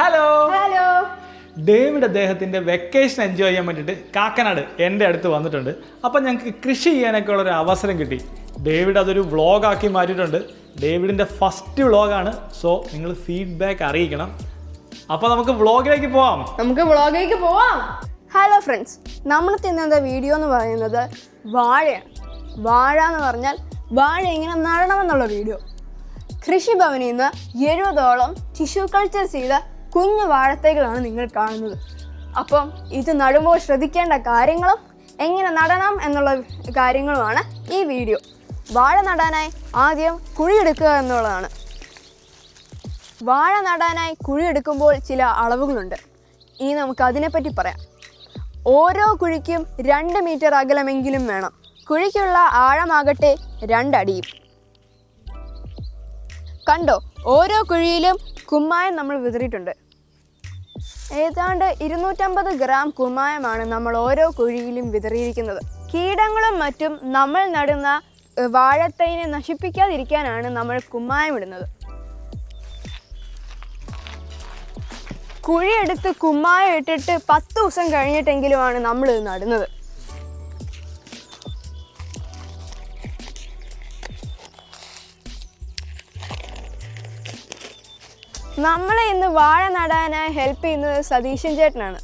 Hello hello. David അദ്ദേഹത്തിൻ്റെ vacation enjoy ചെയ്യാൻ വേണ്ടിയിട്ട് കാക്കനാട് എൻ്റെ അടുത്ത് വന്നിട്ടുണ്ട്. അപ്പം ഞങ്ങൾക്ക് കൃഷി ചെയ്യാനൊക്കെ ഉള്ളൊരു അവസരം കിട്ടി. ഡേവിഡ് അതൊരു വ്ളോഗാക്കി മാറ്റിയിട്ടുണ്ട്. ഡേവിഡിൻ്റെ ഫസ്റ്റ് വ്ളോഗാണ്. സോ നിങ്ങൾ ഫീഡ്ബാക്ക് അറിയിക്കണം. അപ്പോൾ നമുക്ക് വ്ളോഗിലേക്ക് പോവാം. ഹലോ ഫ്രണ്ട്സ്, നമ്മൾ ഇന്നത്തെ വീഡിയോ എന്ന് പറയുന്നത് വാഴയാണ്. വാഴ എന്ന് പറഞ്ഞാൽ വാഴ ഇങ്ങനെ നടണമെന്നുള്ള വീഡിയോ. കൃഷിഭവനിൽ നിന്ന് 70ഓളം ടിഷ്യൂ കൾച്ചർ ചെയ്ത കുഞ്ഞു വാഴത്തൈകളാണ് നിങ്ങൾ കാണുന്നത്. അപ്പം ഇത് നടുമ്പോൾ ശ്രദ്ധിക്കേണ്ട കാര്യങ്ങളും എങ്ങനെ നടണം എന്നുള്ള കാര്യങ്ങളുമാണ് ഈ വീഡിയോ. വാഴ നടാനായി ആദ്യം കുഴിയെടുക്കുക എന്നുള്ളതാണ്. വാഴ നടാനായി കുഴിയെടുക്കുമ്പോൾ ചില അളവുകളുണ്ട്. ഇനി നമുക്ക് അതിനെപ്പറ്റി പറയാം. ഓരോ കുഴിക്കും 2 മീറ്റർ അകലമെങ്കിലും വേണം. കുഴിക്കുള്ള ആഴമാകട്ടെ 2 അടിയും. കണ്ടോ, ഓരോ കുഴിയിലും കുമ്മായം നമ്മൾ വിതറിയിട്ടുണ്ട്. ഏതാണ്ട് 250 ഗ്രാം കുമ്മായമാണ് നമ്മൾ ഓരോ കുഴിയിലും വിതറിയിരിക്കുന്നത്. കീടങ്ങളും മറ്റും നമ്മൾ നടുന്ന വാഴത്തൈനെ നശിപ്പിക്കാതിരിക്കാനാണ് നമ്മൾ കുമ്മായം ഇടുന്നത്. കുഴിയെടുത്ത് കുമ്മായം ഇട്ടിട്ട് 10 ദിവസം കഴിഞ്ഞിട്ടെങ്കിലുമാണ് നമ്മൾ ഇത് നടുന്നത്. നമ്മളെ ഇന്ന് വാഴ നടാനായി ഹെൽപ്പ് ചെയ്യുന്നത് സതീശൻ ചേട്ടനാണ്.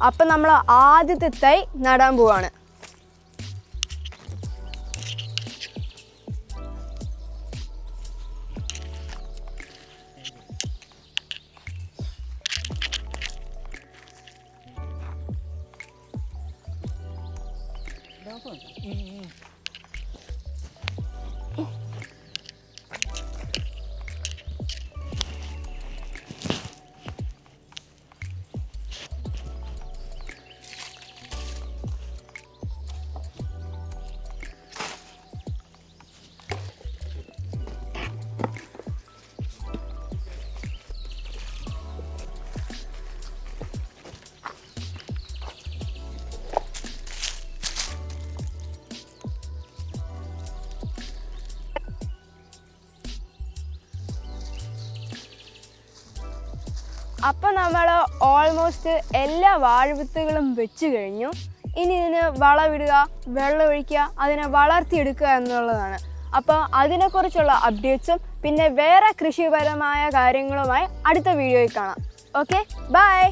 അപ്പം നമ്മൾ ആദ്യത്തെ തൈ നടാൻ പോവാണ്. അപ്പം നമ്മൾ ഓൾമോസ്റ്റ് എല്ലാ വാഴവിത്തുകളും വെച്ച് കഴിഞ്ഞു. ഇനി ഇതിന് വളമിടുക, വെള്ളമൊഴിക്കുക, അതിനെ വളർത്തിയെടുക്കുക എന്നുള്ളതാണ്. അപ്പോൾ അതിനെക്കുറിച്ചുള്ള അപ്ഡേറ്റ്സും പിന്നെ വേറെ കൃഷിപരമായ കാര്യങ്ങളുമായി അടുത്ത വീഡിയോയിൽ കാണാം. Okay, by.